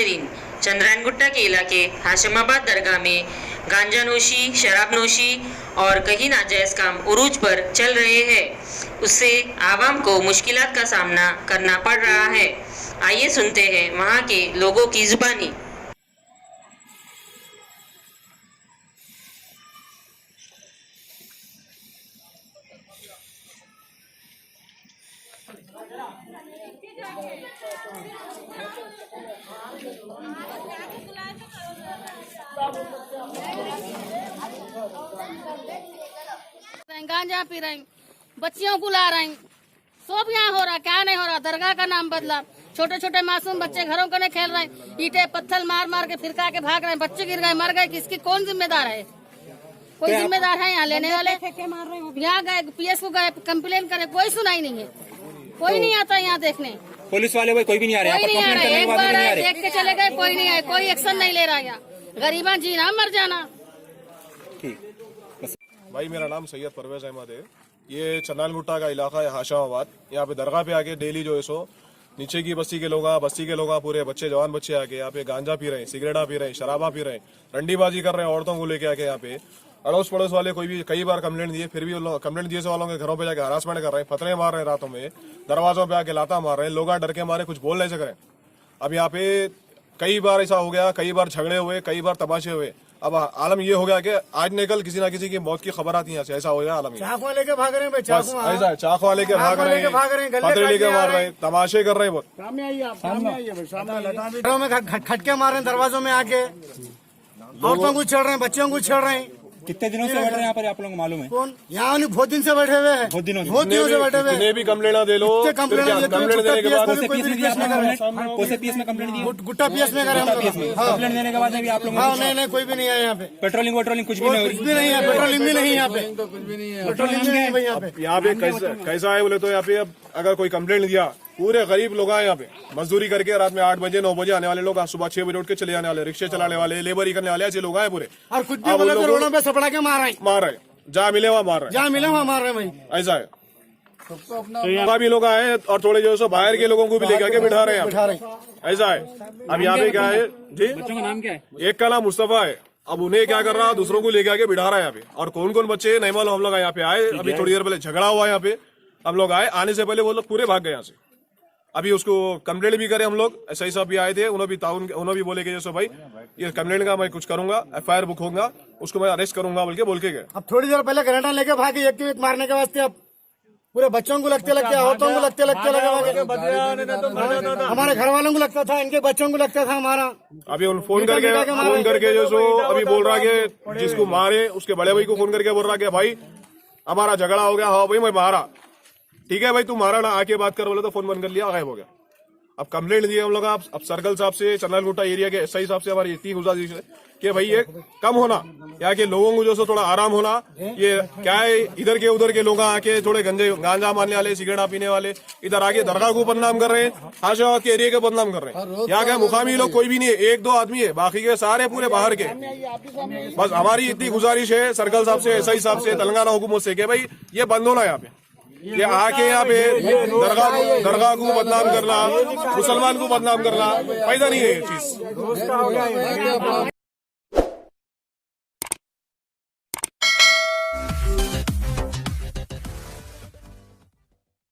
नाजरीन, चंद्रायनगुट्टा के इलाके हाशिमाबाद दरगाह में गांजा नोशी, शराब नोशी और कहीं नाजायज काम उरूज पर चल रहे हैं। उससे आवाम को मुश्किलात का सामना करना पड़ रहा है। आइए सुनते हैं वहाँ के लोगों की जुबानी। गांजा पी रहे हैं, बच्चियों को ला रहे हैं, सब यहाँ हो रहा, क्या नहीं हो रहा। दरगाह का नाम बदला, छोटे छोटे मासूम बच्चे घरों को नहीं खेल रहे हैं, ईंटें पत्थर मार मार के फिरका के भाग रहे हैं, बच्चे गिर गए, मर गए। किसकी कौन जिम्मेदार है? कोई जिम्मेदार है यहाँ लेने वाले? यहाँ गए पीएस को गए कंप्लेन करे, कोई सुनाई नहीं है, कोई नहीं आता यहाँ देखने। पुलिस वाले कोई भी नहीं आ रहे, कोई नहीं आ रहा। एक बार देख के चले गए, कोई नहीं आए, कोई एक्शन नहीं ले रहा। यहाँ गरीबा जीना मर जाना। भाई मेरा नाम सैयद परवेज अहमद है। ये चंद्रायनगुट्टा का इलाका है हाशिमाबाद। यहाँ पे दरगाह पे आके डेली जो है सो नीचे की बस्ती के लोग पूरे बच्चे जवान बच्चे आके यहाँ पे गांजा पी रहे हैं, सिगरेटा पी रहे हैं, शराबा पी रहे हैं, रंडीबाजी कर रहे हैं औरतों को लेके आके। यहाँ पे अड़ोस पड़ोस वाले कोई भी कई बार कंप्लेंट दिए, फिर भी कंप्लेंट दिए वालों के घरों पे जाके हरासमेंट कर रहे हैं, फतरे मार रहे हैं, रातों में दरवाजों पे आके लाता मार रहे हैं। लोग डर के मारे कुछ बोल नहीं सक रहे। अब यहाँ पे कई बार ऐसा हो गया, कई बार झगड़े हुए, कई बार तमाशे हुए। अब आलम ये हो गया कि आज न कल किसी ना किसी की मौत की खबर आती है। ऐसा हो गया आलम। चाकू लेके भाग रहे हैं, चाकू लेके भाग रहे हैं, पत्थर लेके मार रहे हैं, तमाशे कर रहे हैं। सामने आइए आप, सामने आइए। घरों में खटके मार रहे हैं, दरवाजों में आके औरतों को छेड़ रहे हैं, बच्चों को छेड़ रहे हैं। कितने दिनों से बैठ रहे हैं यहाँ पर, आप लोगों को मालूम है? कौन यहाँ बहुत दिन से बैठे हुए हैं, बहुत दिनों से बैठे हुए हैं। जितने भी कंप्लेंट दे लो, कंप्लेंट देने के बाद पीएस में कंप्लेंट दी, गुट्टा पीएस में करें। कंप्लेंट देने के बाद भी आप लोग नहीं कोई भी नहीं है यहाँ पे। पेट्रोलिंग कुछ भी नहीं, कुछ भी नहीं है, पेट्रोलिंग भी नहीं यहाँ पे, पेट्रोलिंग भी नहीं यहाँ पे। यहाँ पे कैसा है बोले तो यहाँ पे अब अगर कोई कंप्लेंट दिया, पूरे गरीब लोग आए यहाँ पे मजदूरी करके रात में 8 बजे 9 बजे आने वाले लोग, सुबह 6 बजे उठ के चले जाने वाले, रिक्शे चलाने वाले, लेबरी करने वाले, ऐसे लोग आए पूरे। और कुछ भी बोले तो रोडों पे सपड़ा के मार रहे, जहाँ मिले वहाँ मार रहे भाई। ऐसा है। तो यहाँ भी लोग आए और थोड़े जो सो बाहर के लोगों को भी लेकर के बिठा रहे हैं। ऐसा है। अब यहाँ पे क्या है जी, बच्चों का नाम क्या है? एक का नाम मुस्तफा है। अब उन्हें क्या कर रहा, दूसरों को लेके आके बिठा रहा है यहाँ पे। और कौन कौन बच्चे नहीं मालूम। हम लोग यहाँ पे आए, अभी थोड़ी देर पहले झगड़ा हुआ यहाँ पे। हम लोग आए, आने से पहले वो लोग पूरे भाग गए यहाँ से। अभी उसको कंप्लेंट भी करे हम लोग, ऐसा ही सब भी आए थे। उन्होंने भी बोले कि जैसे भाई ये कंप्लेंट का मैं कुछ करूंगा, FIR बुक होगा, उसको मैं अरेस्ट करूंगा बोल के गए। अब थोड़ी देर पहले ग्रेनेड लेके भागे एक मारने के वास्ते। अब पूरे बच्चों को लगते औरतों को लगते हमारे घर वालों को लगता था, इनके बच्चों को लगता था हमारा। अभी उन फोन करके जो सो अभी बोल रहा कि जिसको मारे उसके बड़े भाई को फोन करके बोल रहा कि भाई हमारा झगड़ा हो गया। हाँ भाई मैं मारा, ठीक है भाई तू मारा ना, आके बात कर बोले तो फोन बंद कर लिया, गायब हो गया। अब कंप्लेंट दिए हम लोग। अब सर्कल साहब से, चंद्रायनगुट्टा एरिया के SI साहब से हमारी इतनी गुजारिश है कि भाई ये कम होना, यहाँ के लोगों को जो सो थोड़ा आराम होना। ये क्या है, इधर के उधर के लोग आके थोड़े गांजा मारने वाले, सिगरेटा पीने वाले इधर आके दरगाह को बदनाम कर रहे हैं, हाशिमाबाद के एरिया को बदनाम कर रहे हैं। यहाँ के मुकामी लोग कोई भी नहीं है, 1-2 आदमी है, बाकी के सारे पूरे बाहर के। बस हमारी इतनी गुजारिश है सर्कल साहब से, SI साहब से, तेलंगाना हुकूमत से कि भाई ये बंद होना। यहाँ पे ये आके यहाँ पे दरगाह को बदनाम करना, मुसलमान को बदनाम करना, फायदा नहीं है ये चीज।